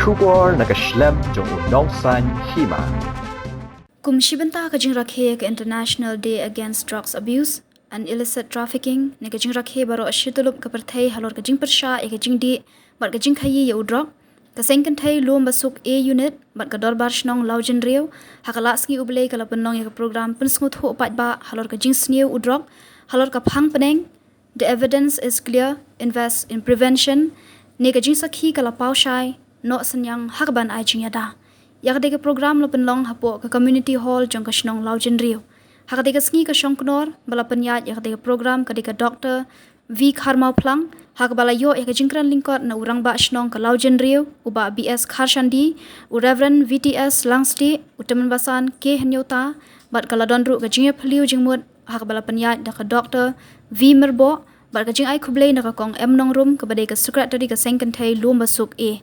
Shubor nakaslem jong unongsan hima. Kumshibanta kajing rakhe ke International Day Against Drugs Abuse and Illicit Trafficking ne kajing rakhe baro ashitulup ke perthai halor kajing persha e kajing di bar kajing khayi ye udrok kaseng kanthai lom basuk A unit bar ka dorbar shnong laujen reu hakala sngi ublei kala penong ye program pensngut ho pat ba halor kajing sniu udrok halor ka phang peneng. The evidence is clear. Invest in prevention ne kajing sakhi kala paushai no sanyang hakban ai jingada yak de program lo penlong hapo ke community hall jong ka shnong laujen riu hak de sngi ka shongknor bala penyat yak de program ka de doctor V Kharmau Plang hak bala yo yak jingkran lingkot na urang ba shnong ka laujen riu uba BS Kharshandi u Reverend VTS Langsti utaman basan ke hanyota bat kala donru ka jingye phliu jingmut hak bala penyat da ka doctor V Merbo bat ka jing ai khublei na ka kong M nong rum ka bade ka secretary ka sengkan thai lum basuk e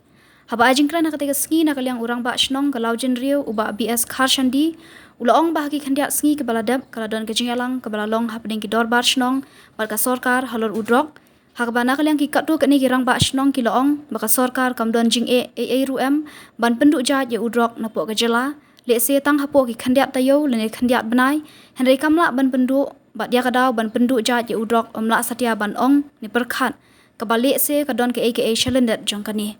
haba ajingkran nak tega sngi nak liang urang ba shnong ka laujen riu uba BS Kharshandi ulaong ba ki khandiat sngi ke baladap kala don ke jingalang ke balalong hapding ki dorbar shnong bar ka sarkar halor udrok hak ba nak liang ki katu ke ni ki rang ba shnong ki laong ba ka sarkar kam don jing e ruem ban penduk jat ye udrok na po ka jela le se tang hapo ki khandiat tayo le ne khandiat banai henry kamla ban penduk ba dia ka daw ban penduk jat ye udrok omla satya ban ong ni perkhat ka ba le se ka don ke aka shalendat jong kani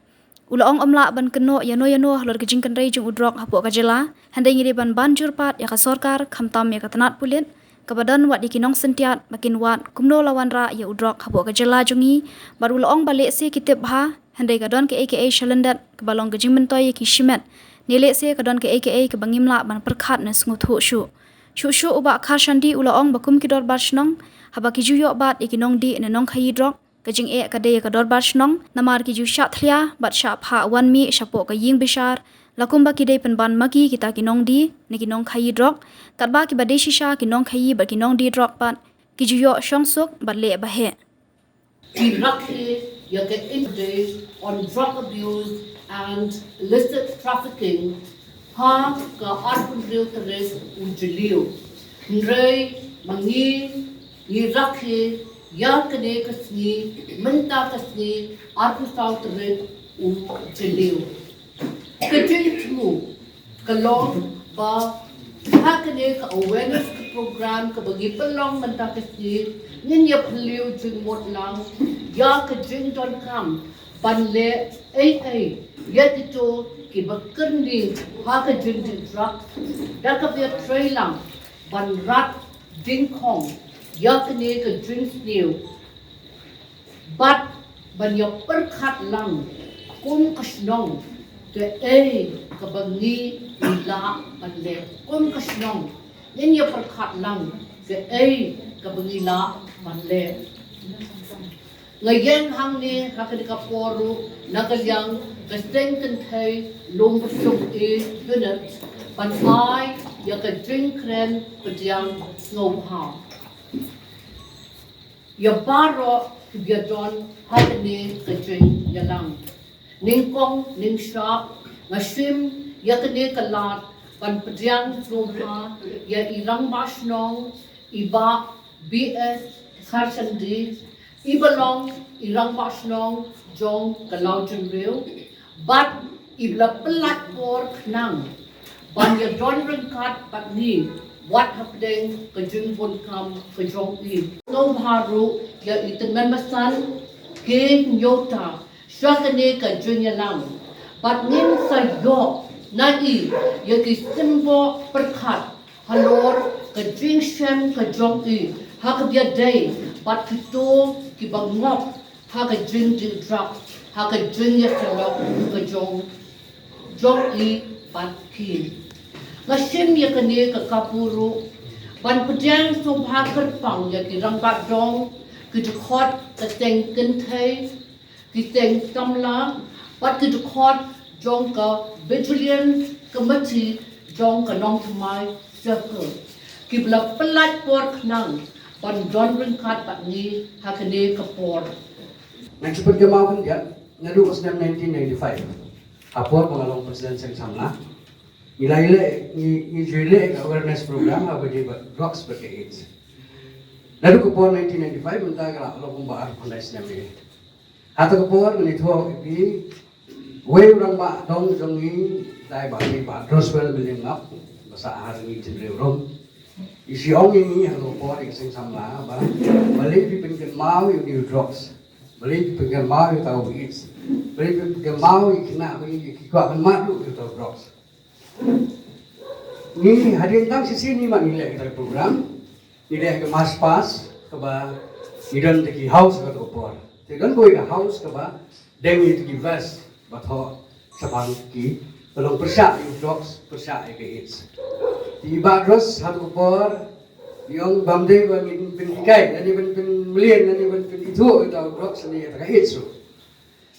Ulaong omla ban keno yano halor ke jingkan rei jung udrok hapo ka jela handai ngiri ban banjur pat ya ka sarkar khamtam ya ka tanat pulit ka badan wat dikinong sentiat makin wat kumno lawan ra ya udrok hapo ka jela jungi baru ulaong balik se kitip ha handai ka don ke aka shalendat ka balong ke jingmen toy ki shimet nile se ka don ke aka ka bangimla ban perkhat na smuthu shu uba Kharshandi ulaong bakum ki dor barshnong haba ki juyo bat ikinong di na nong khayi drok kajing e kadaya ka dorbar shnong namar ki ju sha thlia bat sha pha wan mi shapo ka ying bishar lakumba ki dei penban magi kita ki nong di ne ki nong khayi drok katba ki bade shisha ki nong khayi ba ki nong di drok pat ki ju yo shong suk bat le ba he Directly, you get engaged on drug abuse and illicit trafficking. Ha ka arpun real teres ujiliu. Nrei mangi Iraqi ya kene kasni menta kasni arpun tau teres ujiliu. Kecil tu kalong ba hakane ka awareness program ka bagi pelong menta kasni nin ya peliu jing mot lang ya ka jing don kam ban le ai ya tito ki bakerni ha ka jing truck da ka bia trailang ban rat ding kong ya kene ka jing new but ban ya perkhat lang kum kasnong de ka bangi ila ban le kum kasnong nin ya perkhat lang de ka bangi la ban le ngayon hang ni hakadika poru nagalyang kasteng kantay lumbusok unit ban ay yaka drink kren padyang ngawha yabaro kibyadon hakani ka drink yalang ningkong ning shop ngashim yakani kalat ban padyang ngawha ya ilang basnong iba BS Kharshandi ibalong irang basnong jong kalaujen real but ibla pelat por nang ban ya don kat but ni what happening ka jing pon kam ka jong i no haru ya itan memasan ke nyota shakane ka jing ya lang but nin sa yo na i ya ki simbo perkhat halor ka jing shem ka jong i hak dia day but kito ki bangok ha ka drink drug ha ka drink ya kalok ka jong i pat ki ngasim ya kane ka kapuro ban pujang so bha pang ya ki rang ba dong ki khot ka teng kin thai ki teng tamla pat ki khot jong ka vigilance committee jong ka nong thmai circle ki bla pelat por nang ban don kat pat ni hakane kapor Nagsipod ka mga kandiyan, nalukas ng 1995. Apor, pangalawang president sa Samla. Nilayle awareness program, abadi drugs pati AIDS. Lalu ko po 1995, munta ka lang kung baar kung nais namin. Hato ko po, nganito ibi Wei orang ba dong jong ni dai ba ni ba Roswell building up basa hari ni jendel rom. Isi ong ini yang lupa di sing samla ba. Balik di pinggir mau you new drugs. Balik di pinggir mau you tahu beats. Balik di pinggir mau you kena bagi kikuat madu you tahu drugs. Ni hadirin tang sisi ni mak nilai kita program. Nilai ke mas pas ke ba idan teki house ke opor. Tegan koi ke house ke ba demi teki vest batho sabang ki tolong persyak you drugs persyak ke AIDS. Di badros hatu opor yang bamde bangin pendikai dan ibn melian dan ibn itu drugs ni ke AIDS.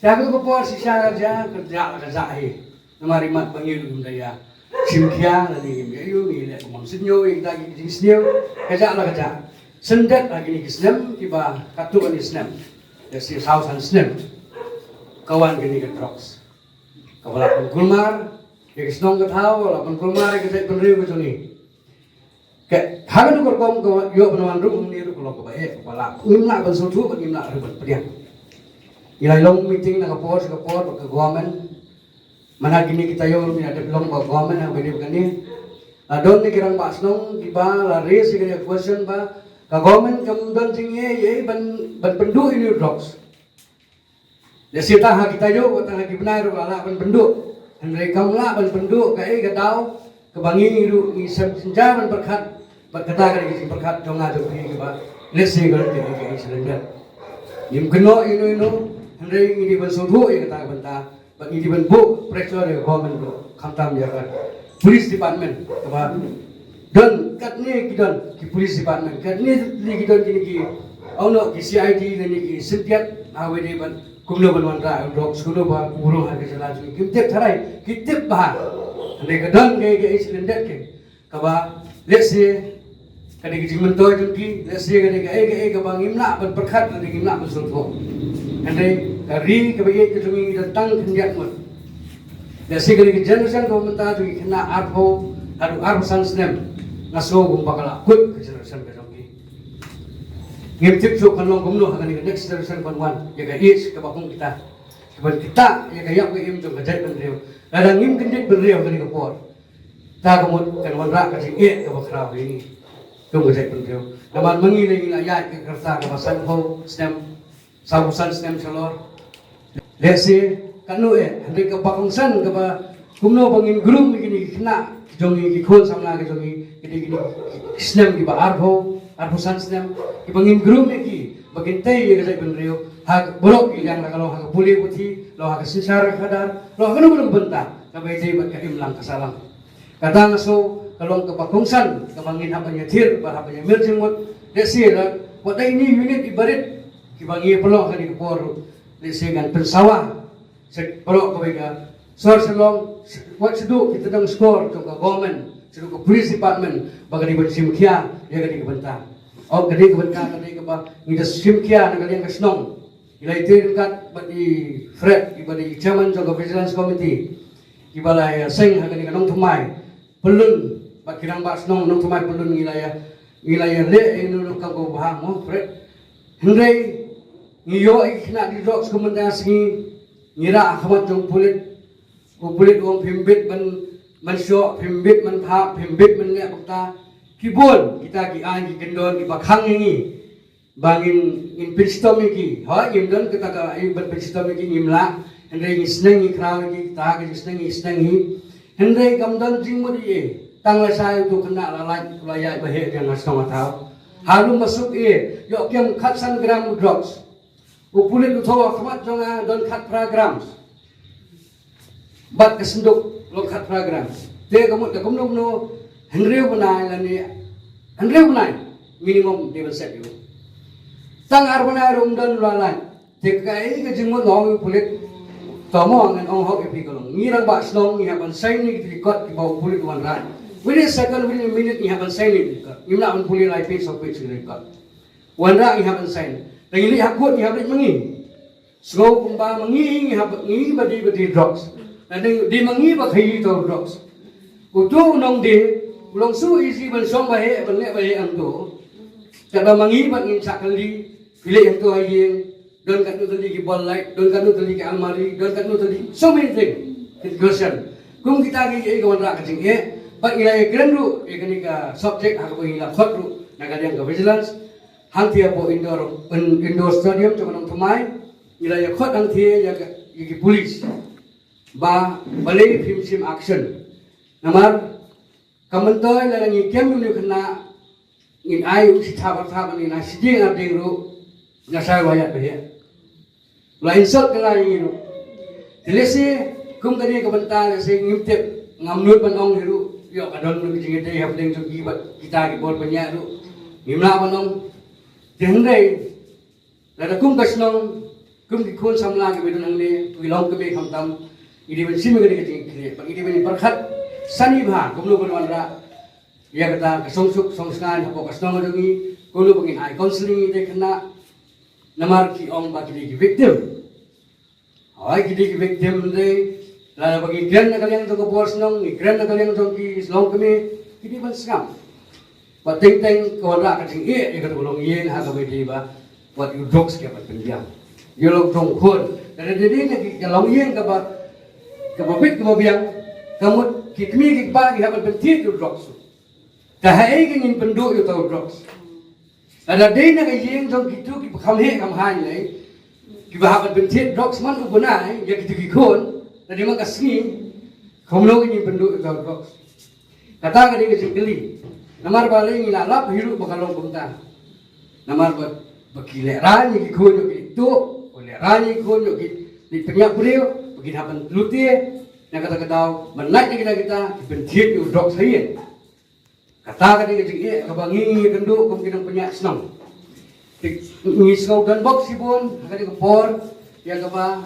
Dah ke opor sisa kerja he. Namari mat bangil daya. Simkia lagi ni ayu ni le mangsinyo yang lagi kisnyo kerja lah kerja sendet lagi ni kisnem tiba katu ni kisnem jadi sausan kisnem kawan gini ke drugs kawala pengkulmar ya kisnong ketau la pengkulmar ke penriu ke sini ke hagan ko kom ko yo penawan rum ni ru ko ko bae kawala imna ban sutu ban imna ru ban pediang ilai long meeting na kapor ke government mana gini kita yo ni ada belum ba government yang beri begini don ni kirang ba snong di ba la raise gini question ba ka government kam don tingye ye ban pendu ini drugs ya sita ha kita yo ta ha benar la ban pendu henry kam la ban pendu ka ke dau ke bangi ru ni senja ban berkat berkata ka ni berkat jong ada pi ke ba lesi ga ke selender nim keno ino henry ni ban sodu ye kata banta bagi di bentuk pressure dari government tu khantam ya kan police department apa dan kat ni kita ki police department kat ni kita ki auno ki CID ni ki setiap awe ni ban kumlo ban wanda dok skulo ba urung ha ke sala ki tip tharai ki tip ba ne ka dan ke cylinder ke kaba let's say kadi ki jimentoy tu ki let's say kadi ke bang imna ban berkat kadi imna ban sulpo ande kari kebaik ketungi datang kendiat mut. Jadi kali generation kau mentah tu kena arho san snem ngaso gum bakal akut generation besok ni. Ngintip so kanong gumno hagan ni next generation one ya ka age ka bakong kita. Sebab kita ya kayak ke im tu kajai benriu. Kadang im kendit benriu kali ka por. Ta kamut kan wanra ka sing ka bakrau ini. Tu kajai benriu. Naman mangiling ayat ke kerta ka basan ho snem sausan snem salor. Lesi kanu hendak ke pakongsan ke ba kumno bangin grum gini kena jongi ki khol samna ke jongi gini snem ki ba arho san snem ki bangin grum ki bagin tai ye ke benrio ha borok ki yang kalau ha puli puti lo ha sisar khadar lo kanu belum benta ka bai dei ba ka imlang kasalang kadang so kalau ke pakongsan ke bangin ha banyatir ba ha banyamir jengmut lesi la wadai ni unit ibarit ki bangi pelo ka di por dengan persawah kalau kebaikan soal selong buat seduk kita dang skor ke government seduk ke police department bagi di simkia ya kadi kebentang oh kadi kebentang kadi keba ngida simkia na kali yang kesnong ila itu dekat bagi Fred bagi chairman jong vigilance committee ibalai seng kadi kanong tumai pelun bak kirang bak snong nong tumai pelun ngilaya le inu ka go bahang mo Fred hendai ngiyo ikna di drugs kementerian singi ngira akhmat jong pulit wong pimbit man syok pimbit man thap pimbit man le bakta kibon kita ki an ki gendon ki bakhang ini bangin in pistom ki ha imdon kita ka ban pistom ki imla hendai isneng ki kraw ki ta ki isneng hi hendai kamdon jingmudi e tang la sai tu kena lalai bahe yang asong atau halu masuk yo kem khatsan gram drugs Upulit uthawa khamat jonga don khat program. Bat kesenduk lo khat program. Te kamut ka kumno no henreu banai lani henreu banai minimum they will set you. Tang arbana rum don lalai. Te kai ka jingmut long upulit tomo ngan ong hok epi kolong. Ngirang ba snong ni haban sai ni trikot ki ba upulit wan rai. Within a second, within a minute, ni haban sai ni trikot. Imna upulit lai page of page trikot. Wan rai haban sai. Lagi hakut ni habis mengi. Sengau kumba mengi badi drugs. Nanti di mengi bakai itu drugs. Utu nong di ulang su isi ban song bahe ban le bahe am tu. Kada mengi ban ngin sakali pilih yang tu ayeng don't kat nu tadi ki ball light, don't kat nu tadi ki almari, don't kat nu tadi so many things. Question. Kum kita ki kawan rak kacing but ilai kerendu ikani ka subject hak bagi la khotru nagadiang ka vigilance hangtia po indoor stadium cuma nang pemain ilai khot hangtia ya ki police ba balai film sim action namar kamantoy la ngi kem ni kena ngin ayu si thabar ni na sidi ngabding ru ngasai wayat be la insult kala ngi ru dilesi kum kani ka banta se ngimtep ngamnut panong ru yo kadon lu jing dei hapding tu kita ki bol banyak tu nimla panong jengdei la kum kasnong kum ki khon samla ki bedon angle tu long ke be khamtam idi ben sim ke jing kle pak idi ben perkhat sani bha kum lu ban ra ya kata kasong skan hapo kasnong dongi kulu bangin ai counseling de kena namar ki ong ba ki victim ai ki victim de la bagi grand na kaliang tong kapos nong ni grand na kaliang tong ki slong kami kini ban skam ba teng ko ra ka jing e ka bolong yen ha ka be di ba what you drugs ke ba pendiam yo lok tong khon dari de ni ki long yen ka ba bit ka ba biang kamu ki kmi ki ba ki ha ba pentit you drugs ta hai ki ngin pendu you tau drugs ada de na ka yen tong ki tu ki kham he kham hai nei ki ba ha ba pentit drugs man u bunai ya ki tu ki khon tadi maka sini, kamu ini penduduk Gaurok. Kata kali kecil namar balik ini lalap hidup bakalong bentang. Namar bakile rani kikun itu, oleh rani kikun di penyak beliau, begini hapan lutie, yang kata menaik kita benci Gaurok saya. Kata kali kecil kabangi kenduk kemungkinan penyak senang. Ngisau dan box sipun, kali kepor, yang kapa.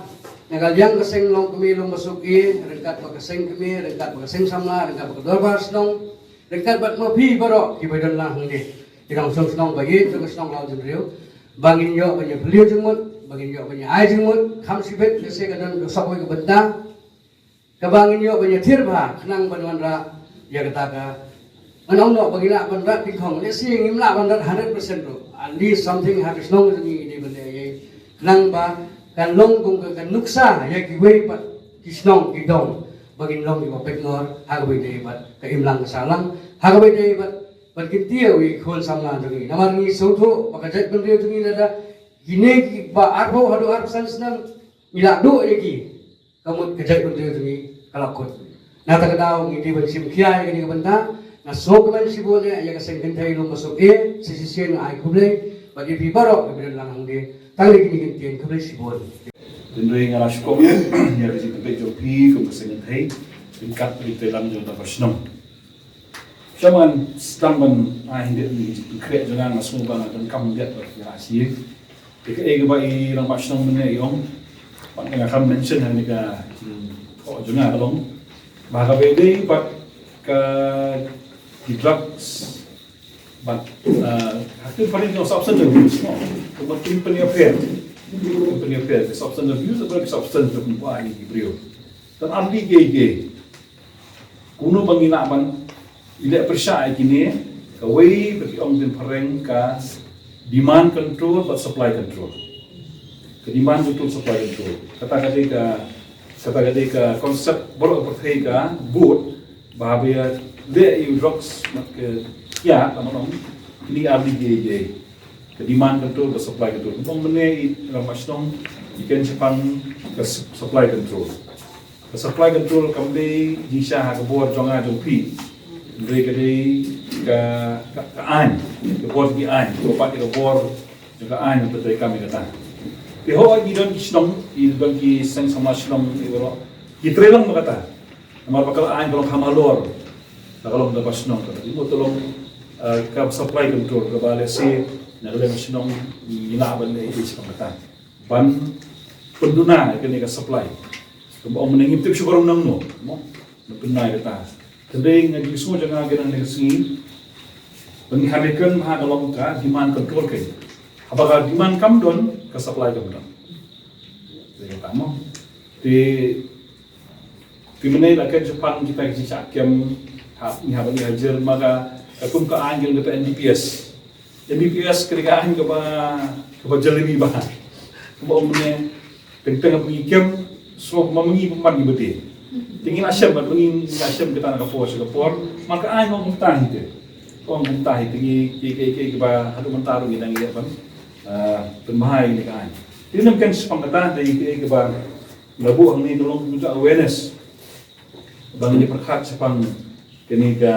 Nagaliang kasing long kumilong masuki, rengkat pakasing kami, rengkat pakasing samla, rengkat pakadorbar senong, rengkat bat mapi baro, kibadan lah hindi. Tirang senong bayi, terus senong lau jendriu, bangin yo banyak beliau jemut, bangin yo banyak air jemut, kam sibet, kasi kadang dosakoy kabenta, kabangin yo banyak tirba, kenang banuan ra, ya kataka, anong no bagila bandrat tingkong, lesi ngimla bandrat 100% ro, at least something habis nong ni di benda ye, kenang ba, kan long kung kan nuksa ya kiwe pat kisnong kidong bagin long di mapek ngor hagaway day pat kaimlang kasalang hagaway day pat kintiya wi khon samla dungi namar ni soto makajat bendrio dungi nada gine ba arbo hadu arsan senang milado yaki kamut kajat bendrio dungi kalakot nata kadaw ngidi ban sim kiai kini kabenta na sok man sibole ya kaseng kentay lo masuk sisisien ay kublay bagi bibaro ibran lang hangde tali kini kintian kublay sibol Dendoi ngala syukur ya di situ bejo pi kum kesengat hai tingkat di dalam jota persnom. Zaman stamban hindi ni kre jangan masuk bang dan kam dia berkreasi. Jika ege bai ram persnom ne yong pak nga kam mention hani ka oh jangan along baga bede pak ka di drugs but hasil paling no substance abuse no kemudian penyiapan penyiapan substance abuse atau substance of wah ini beliau dan ahli gay kuno penginapan tidak percaya kini kawai bagi orang yang pereng ka demand control but supply control ke demand control supply control kata ka konsep boleh percaya ka boot bahaya dia drugs ke ya teman-teman ini ahli gay ke demand control ke supply control bang menai ramasnong ikan Jepang ke supply control ke supply control kami jisha ha ke buat jonga jongpi mereka ke an ke buat di an ke pak ke buat juga an betul kami kata ke ho idon kisnong idon ki seng sama snong ibro kitrelang kata nomor bakal an kalau hamalor kalau dapat snong kata ibu tolong ke supply control ke balesi na dalam sinong ilaban ni is pangatan ban penduna kini ka supply kung menengip tip syukur nang no mo penduna kata tending ngagi semua jangan ganang negasi penghabikan ha dalam ka demand control kay apakah demand kam don ka supply kam don jadi tamo di menai la ka Jepang kita ki sakyam ni habani hajar maka akum ka angel de NDPS NDPS kedekaan ke ba jalimi bah Kau punya tengah pergi camp, so memengi pemban betul. Tinggi asyam, memengi asyam kita nak kapor, maka ay ngomong tahi tu. Kau ngomong tahi tinggi keba hadu mentaru kita ngi apa? Penbahai ni kan. Ini mungkin sepangkatan dari keba labu ang ni tolong juga awareness. Bang ini perkat sepang kini ke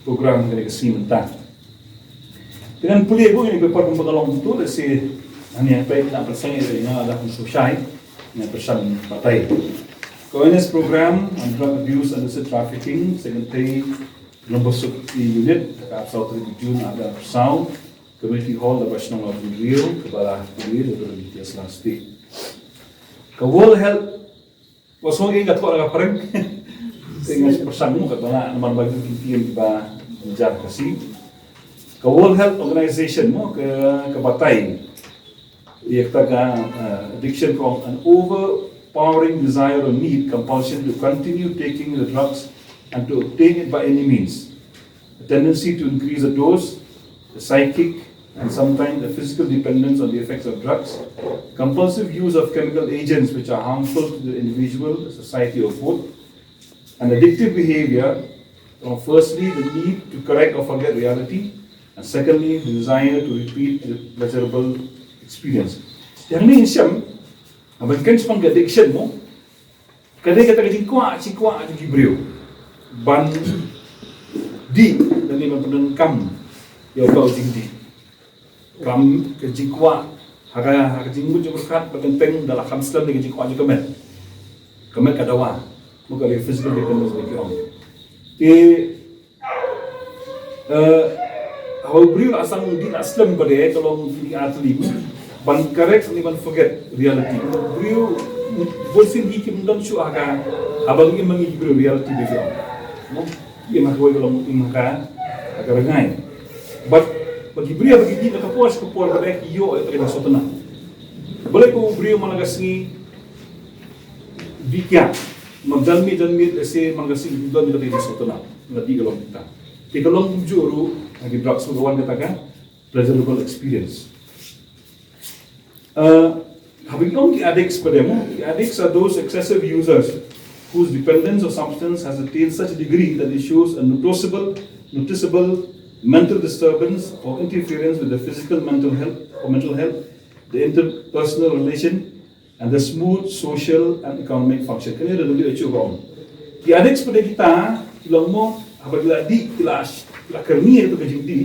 program kini ke mentah. Dengan pulih bu ini beberapa pembangunan betul si hanya baik nak bersama dengan ada sosial yang bersama partai. Awareness program on drug abuse and illicit trafficking secretary nombor di unit dekat South Region ada South Community Hall dapat senang lalu Rio kepala Rio dapat di Islam State. Ke World Health wasong ini kat orang apa dengan bersama kat mana nama bagi tim di bawah menjar kasih. Ke World Health Organization mo ke batai dia katakan addiction from an overpowering desire or need compulsion to continue taking the drugs and to obtain it by any means, a tendency to increase the dose, the psychic and sometimes the physical dependence on the effects of drugs, compulsive use of chemical agents which are harmful to the individual, the society or both, and addictive behavior from firstly the need to correct or forget reality, and secondly the desire to repeat a pleasurable experience. Yang ni Syam, abang kan sepang addiction mo, kadang kata cikwa di brio, ban di dan ni mempunyai kam, ya kau tinggi, kam kecikwa, harga jinggu juga berkat bertenteng dalam kamsel ni kecikwa juga kemet kadawa, muka dia physical dependence lagi orang. Awal brio asang di aslam pada kalau di atli. Ban correct ni ban forget reality. Brio bolsin hikim dan su aga abang ini mengi brio reality dia. No, ia mah kau kalau imaka aga rengai. But bagi brio bagi dia kapos pada yo itu kena sotona. Boleh ko brio malagasni bikya magdalmi ese malagasni dan kita kena sotona. Nanti kalau kita. Kita long juru lagi drugs kawan katakan pleasurable experience. Having known the addicts pada mo, the addicts are those excessive users whose dependence on substance has attained such a degree that it shows a noticeable mental disturbance or interference with the physical mental health, the interpersonal relation, and the smooth social and economic function. Kini ada WHO kaum. The addicts pada kita, ilang mo, apabila kila kernia itu kejudi,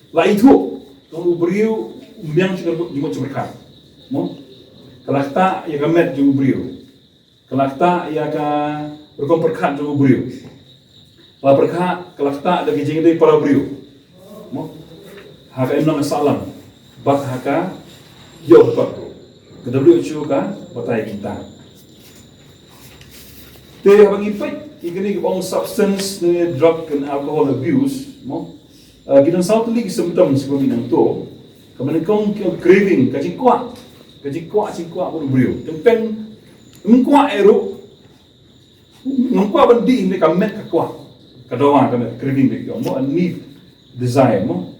lah itu, kalau beriu umbiang cuma berkat. Mo, kelakta ia kamet jauh beriu, kelakta ia ka berkomperkat jauh beriu, kalau perkat kelakta ada kijing dari para beriu, mo, haka emang salam, bat haka jauh kot, ke WHO ka batai kita. Te abang ipai, ikani kebong substance, drug and alcohol abuse, mo, kita South League symptoms kami nang to, kami kong craving kacikwa pun beriu. Tentang mengkuat eru, mengkuat bendi ini kamet kuat. Kadawa kamet craving begitu. Mo need desire mo.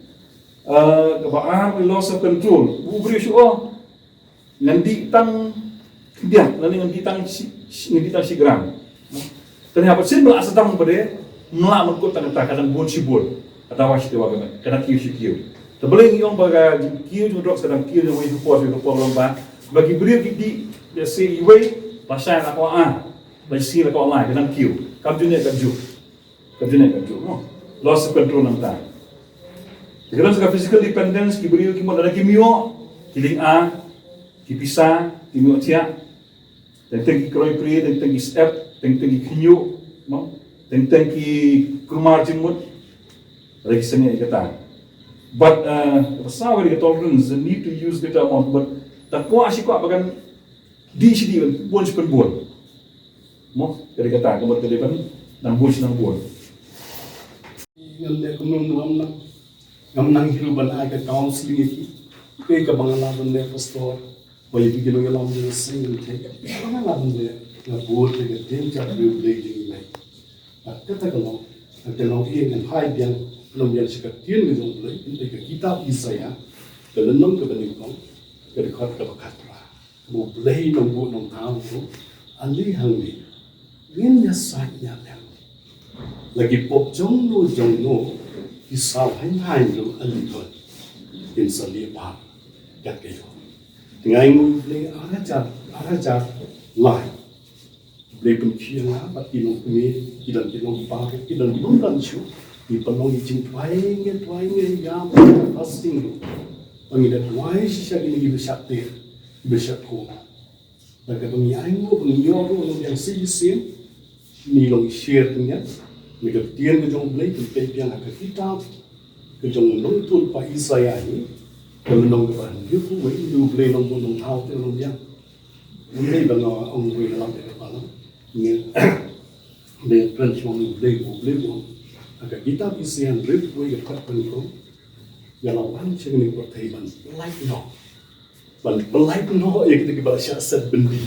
Kebaan loss of control. Beriu syo nanti tang dia, nanti tang sigram. Ternyata sen melak sedang pada melak mengkut tang kadang bon sibul. Kadawa sih dewa kamet. Kadang kiu. Terbalik yang bagai kiu juga sedang kiu yang wajib lomba bagi beriu di ya si iwe pasal nak bagi si nak online kadang kiu kamjunya kaju no loss of control nang kadang sekarang physical dependence ki beriu ki mo ada kimio kiling kipisa kimio tia tentang ki kroi pri tentang ki step tentang ki kinyo no tentang ki krumar jimut lagi seni kata. But pasal kita tolerance, the need to use data amount, but tak kuat sih kuat bagan di sini bon sepen bon, mo dari kata kamu tadi kan nang bon nang bon. Yang dia kemudian nang hiruban agak counseling itu, ke bangalaban dia pastor, boleh bikin orang lawan dia single take, bangalaban dia nggak boleh ke danger privilege ini. Kata kalau ini yang high yang belum yang sekian gitu mulai, kita bisa ya, dalam ke beningkong, cái khó cái bậc khát ra một lấy nông bộ nông thảo của anh lý hàng này biến nhà sai nhà lẹo là cái bộ giống nô cái sao hai rồi anh lý thôi in sa li pa kat kayo ngay ngồi lấy araja lại lấy bên kia ngã bắt kinong kami kinong pa kinong đúng lần chú thì panong iching tuai nghe yam fasting ang ida tuai siya gini bisa ko là cái bang ai ngô bang yo ro nó yang si ni long share tingnya ni cái tiền cái trong lấy từ cái tiền là cái kitab cái trong nông thôn và Isaiah ấy cái nông cái bản viết cũng mấy lưu lên nông thao cái nông dân hôm nay là ông về làm cái bản lắm nghe để phân cho mình lên một cái kitab Isaiah viết với cái các phần cũng ya là anh chỉ nên có thấy bản like nó cái bahasa sebendi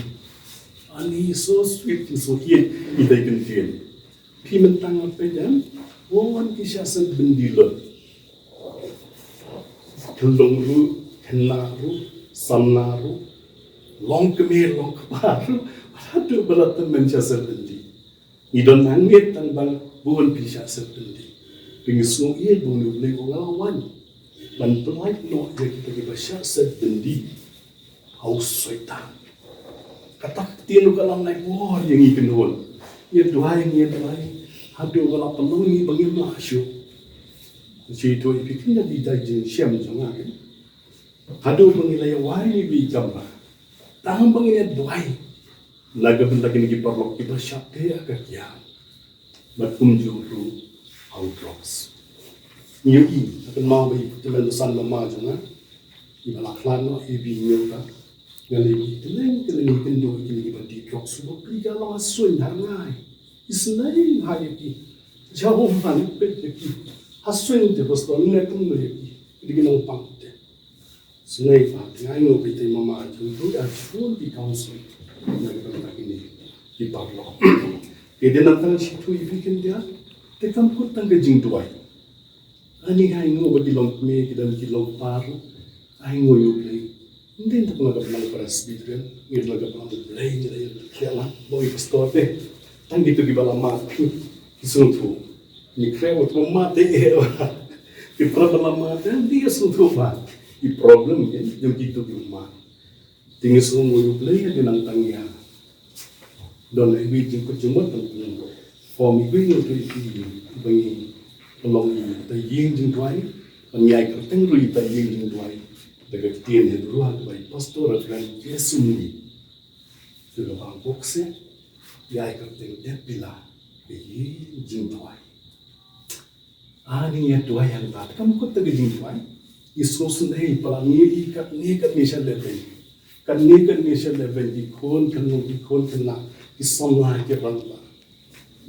ani so sweet so hiền thì đây cần tiền khi mình tăng apa jam wawan kisah sebendi lo kelong ru kena ru samna ru long kemir long kebaru ada beratan mencah sebendi idon angit tanbang bukan kisah sebendi pengisung ia bunuh beli ngalawan ban pelai no jadi bahasa sebendi haus syaitan kata tienu kalam naik war yang ikan hol ia dua hadu kalau perlu ni bagi masuk situ ipikin di dajin siam jangan hadu bangilai wai bi gambar tahun bangilai dua laga benda kini kiparlok kita syakte agak ya batum juru outdrops ini akan mau bagi teman-teman lama jangan ibalah klano ibi nyota ngali keleng kendo kini badi drop subo priga la sun hangai isnai hayaki jauh man petki hasun te boston ne tum ne digino pangte sunai pa ngai ngo pite mama tu ya full di council ngai ka kini di parlo ke denang situ ibi kendia te kam kut tang ke jing tuai ani ngai ngo badi long me kidan ki long paru ai ngo yo play hindi tak nagaplang para speedrun ngir nagaplang play nila yung kaya boy pastor te tang dito gibala mati isunto ni creo to mate que para mate dia sunto ba i problem kan yung dito yung ma tingis mo yung play din ang tangya don ay wi jing ko jumot ang for me wi yung to bangi long ta ying jing twai ang yai ka tang ri ta ying jing twai dekat tiền thì ruah by pastor dan Yesus sudah bangkok se ya ikut dengan pila ini jingtuai ani ya tuai yang bat kamu kau tegi jingtuai Yesus sendiri pelangi ikat nation level ikon kena kisah ke bangla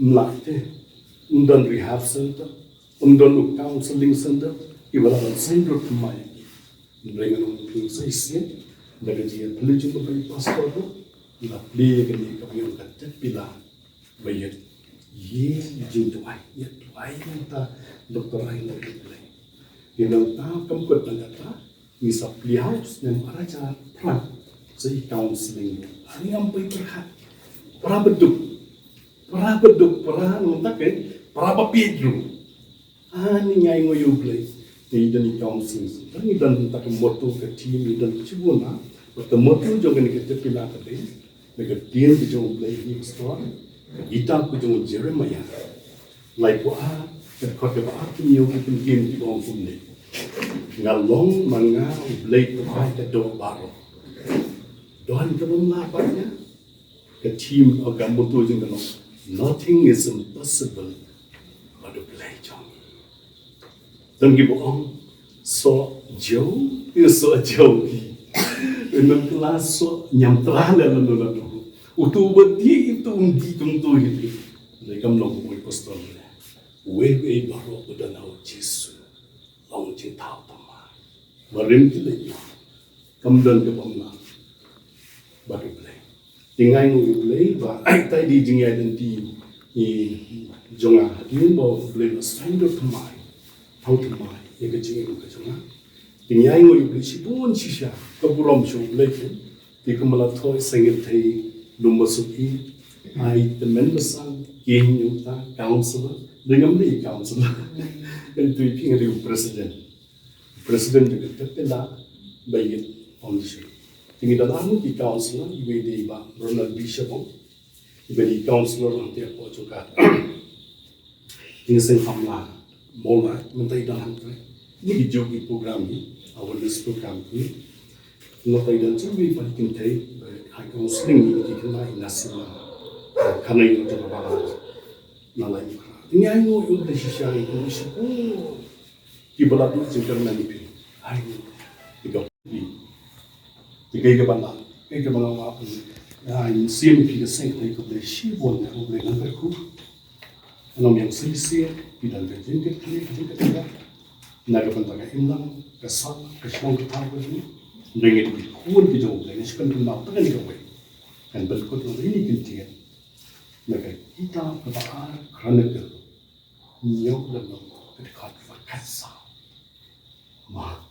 melate undan rehab center undan counseling center ibarat center kemai dengan orang saya dari dia pelajun bagi pastor tu, nak beli kini kami orang kata pila bayar ye jin tuai kita doktor lain lagi beli. Dia tahu kamu kata kata misal beli house dan araja perang saya counseling. Ini ampai berkat para beduk para nontak para bapidru. Ini nyai ngoyu beli. Ni dan counseling ni dan tak motu ke team ni dan cibuna bertemu tu juga ni kita pilih tadi dekat dia tu play ni store kita tu juga Jeremiah like wah kita kau apa ni kita game di bawah pun ni ngalong manga play tu kita do baru doan kita apa ke team agak motu juga nothing is impossible but to play jong dan giboong so jauh di enam kelas so nyamtra lalu utu beti itu undi tungtu itu mereka melong boy pastor we baru udah nau Yesus long cinta utama marim kita kemudian ke bangla baru play tinggal ngui play ba ai tai di jingya dan di jonga hadim bo play no stand up mai how to mai ye ke jing ko jong Tinggal ngoi beli si pun sisa keburam show lagi. Di kemala thoi sengit thei lumasuki ai temen besar king yuta councilor dengan di councilor. Itu iping ada presiden juga terpilih baik foundation. Tinggal dalam di councilor ibu di ba Ronald Bishop ibu di councilor nanti apa juga. Tinggal sen hamla mola mentai dalam tu. Ini jogi program ni, awareness program ni. Mentai dalam tu ibu paling penting. Hai counseling ni kita nasional. Karena itu juga balas nalai. Ini ayo yang bersisa itu semua kibalat itu jengkel nanti. Ayo tiga bandar, tiga bandar apa? Ayo siapa kita sengketa itu bersih boleh, boleh nampak ku. Anom yang selesai kita jengkel kita. Naga bandar hilang, kesal, kesal kita begini. Dengan itu pun kita boleh. Sekarang kita nak tengah ni kau. Kan berikut ini kita. Maka kita berbakar kerana itu nyok dan dekat berkasa. Mah,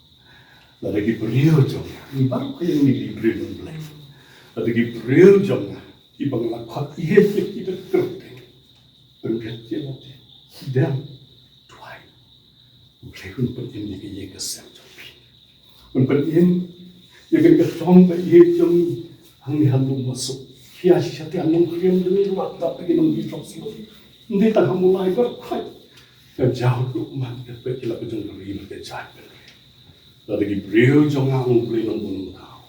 lagi beriau jomnya. Ini baru kaya ini beriau boleh. Lagi beriau jomnya. Ibang lakot iya kita teruteng. Berkecil nanti. Dan tuai. Mungkin pun ini kaya kesem jopi. Mungkin ini yang kita sampai iya jom hangi halu masuk. Kia siapa yang mengkirim demi luar tapi kita mengirim semua. Nanti tak mulai berkai. Kejauh rumah kita kita berjumpa lagi berkecak. Lalu beriau jangan mengulai nombor tahu.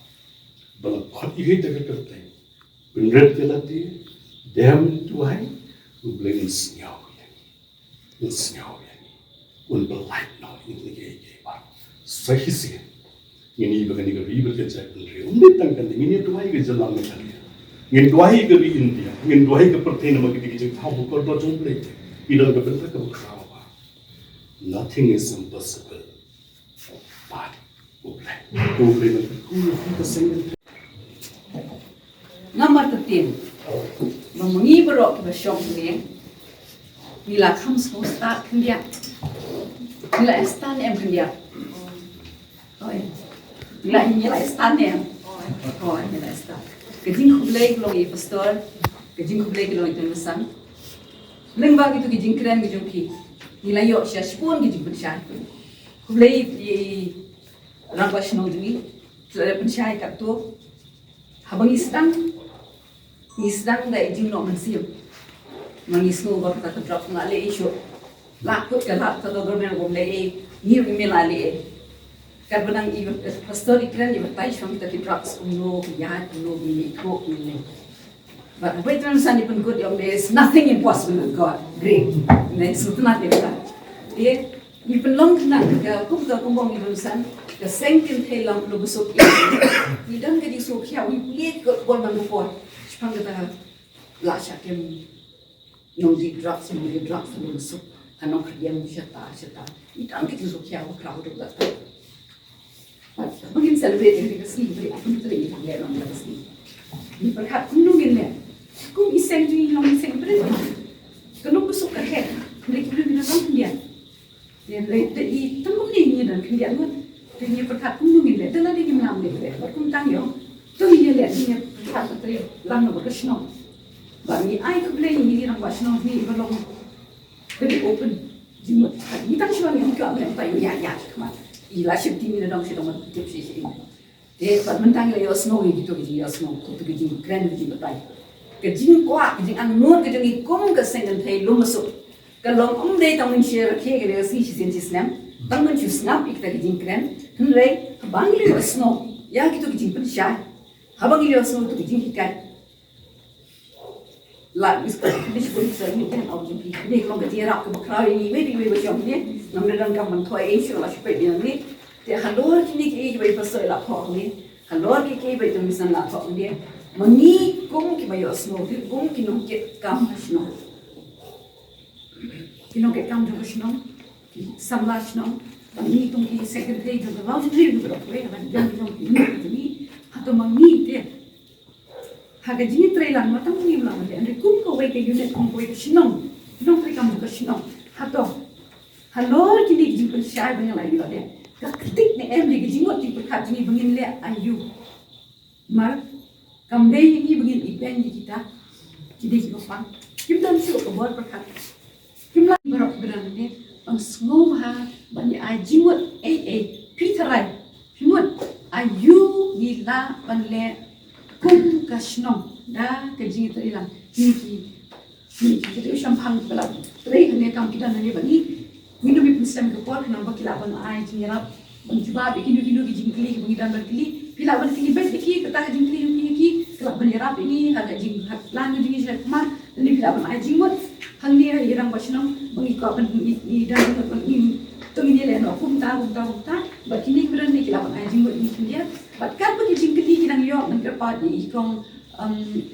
Balakot ini tak kerja. Benar kita ti. Dem tuai. Mengulai senyawa ini. Senyawa ini. Unbelai no ini lagi bar. Sahih sih. Ini bagian dari berkecak beriau. Nanti tangkan ini tuai kejalan macam ni. Ngin duai ke di India, ngin duai ke pertama nama kita kita tahu kalau jom beli, ilang ke bentuk ke berkerawa. Nothing is impossible. But boleh nanti kita sengat. Nomor 13, memengi berok bersyok ni, nila kamu semua start kendia, nila start em kendia, nila start em, nila start. Kejing kublai kalau ini pastor, kejing kublai kalau itu pesan. Lembag itu kejing keren kejing ki. Nilai yok syashpun kejing pensyai. Kublai di rangkas nodwi, sudah pensyai kat tu. Habang isdang dah kejing nak mensiam. Mengisnu baru kata drop ngalai isu. Lakut kelak kalau bermain kublai ni email alai. Kadang even pastor iklan ni bertai syam kita drugs uno ya uno ni ko ni. But wait when Sunday pun good there is nothing impossible with God. Great. Next not kita. Dia even long kena ke kumda kumbang ni urusan ke sengkin telang lu besok ini. Idang ke di sokya we lihat ke bol mangupor. Sepang kita lasha kem nongdi drugs lu besok. Kanong kerja syata. Idang ke di sokya crowd dah. Mungkin celebrate dengan kesini, aku tu lagi tak lihat orang kesini. Di perhat kunungin ni, kum iseng tu yang iseng beri. Kalau besok kerja, mereka boleh bilang kendian. Dia lagi tengok ni dan kendian pun. Dia perhat kunungin ni, dah lagi menang ni. Berkum tanya, tu dia lihat dia perhat tu lama berkesno. Bagi ai kebelah ni orang berkesno ni belum very open. Jimat, ni tak cuba yang kau boleh tahu ya kemana. Ila shifting ni dong si dong tip si ini. Dia mentang le snow gitu gitu snow tu gitu grand gitu betai. Kejing kuat kejing anur kejing ikum ke sengen thai lu masuk. Kalau deh tang share ke ke si snap, tang snap ikta kejing grand. Henry bang le snow ya gitu kejing pensya. Habang le snow tu kejing ikan. Lah bis pun sering kan au jumpi. Ni kalau ke tiara ke bakra ini wedi macam ni. Namanya dan kamu tuai isu lah supaya dia ni. Dia halor kini ke ibu pasal lah kau ni. Halor ke ibu itu misalnya lah kau ni. Mani kum ke bayu snow, kum ke nong ke kam snow. Kinong ke kam juga snow. Samlah snow. Mani kum ke second day juga. Lalu jadi juga boleh. Jangan kinong ke ni. Atau mani dia. Haga jini trailan matang ni ulang dia. Andre kum ko wei ke unit kum ko wei ke snow. Kinong ke kam juga snow. Atau halor kini jumpa syai banyak lagi ada. ketik ni em di jinggot di perkat ni bengin le ayu mar kamdai ini bengin ipen di kita jadi kita kim dan su ke bor perkat kim la berok berang ni bang semua ha banyak ajingot piterai jinggot ayu gila banle kum kasnom da ke jing itu ilang ni kita champagne pelak trai hanya kam kita nani bani minum ipusam ke por kenapa kilaban ai jingerap mencoba bikin dulu jingkli mengidan berkili kilaban kili bet iki kata jingkli iki kilaban yarap ini ada jing lan jingi setman ini kilaban ai jingmot hal ni irang basnam mengikap ni dan ini tung ini le no kumta bakini beran ni kilaban ai jingmot ni dia batkan bagi jingkli kinang yo nang kerpa di kong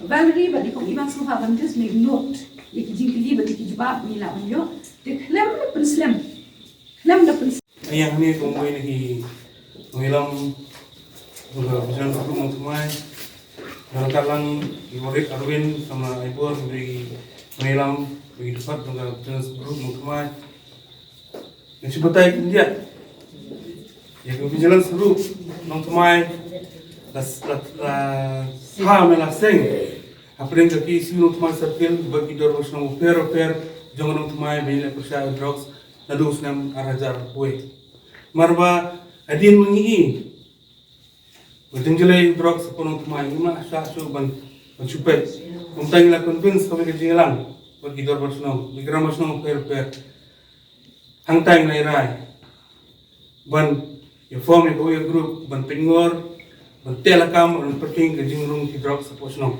Valerie bagi kong ibang suha bantes make note iki jingkli bagi kijbab ni laban yo de klem penslam klem da pens Ayah ni kumpulan lagi mengilam juga berjalan ke rumah semai. Dalam kalang Iwarik Arwin sama Ibu beri mengilam bagi dekat juga berjalan ke rumah semai. Yang sebetai dia, yang berjalan seru rumah semai. Ha melaseng. Apa yang kaki si rumah semai serpil bagi dorong semua per jangan rumah semai banyak percaya drugs. Lalu senam arajar kue. Marba adin mengi. Berjengjelai drog sepenuh temai. Ima asal ban cupai. Umtang ila convince kami kejelang. Bagi dor bersnau. Bikiran bersnau per. Hangtang na irai. Ban form yang kau group ban pengor ban telakam ban perking kejingrung ki drog sepenuh.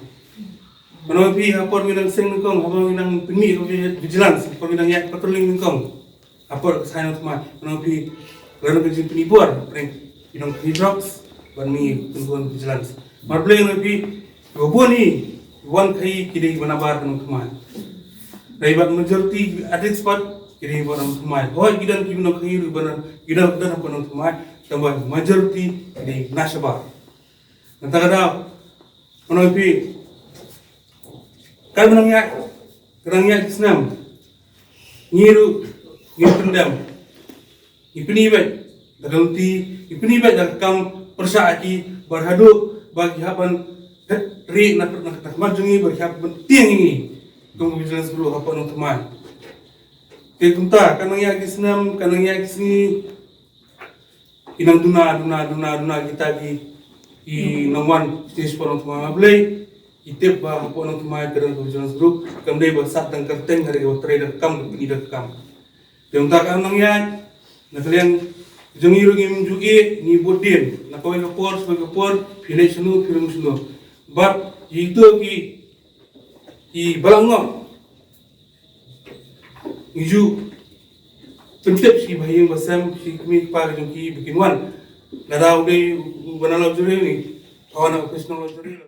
Manopi hapor minang seng nengkong. Hapor minang peni vigilance. Hapor minang yak patrolling nengkong. Apa kesayangan semua menapi kerana kerja penipuan, minum drugs, bani penipuan vigilance. Marbleng menapi gabung ni, wan kai kiri menabar dengan semua. Raibat majority adik spot kiri barang semua. Hoi gidan kiri nak kai ribanan gidan apa dengan semua. Tambah majority kiri nasabah. Nanti kada menapi kan menangnya Islam ngiru pendam, ipenibat, ipenibat dah kam persaaki berhadu bagi hapan ri nak majungi bagi hapan tiang ini, tunggu jelas dulu hapan untuk teman. Ketunta kanangnya kisnam, kanangnya kisni inang duna kita di nomwan stage untuk teman ablay, itip bah hapan untuk teman kerana jelas dulu, kemudian bersat dan kerteng hari trader kam tidak kam. Yang tak kanang yan, nakalian jangiru ngim jugi ni bodin, nakawai kapor, pilih sunu, But itu ki balangok, iju pentep si bahayang basam si kami par jangki bikin wan, nada udah banal juri ni, kawan aku personal juri.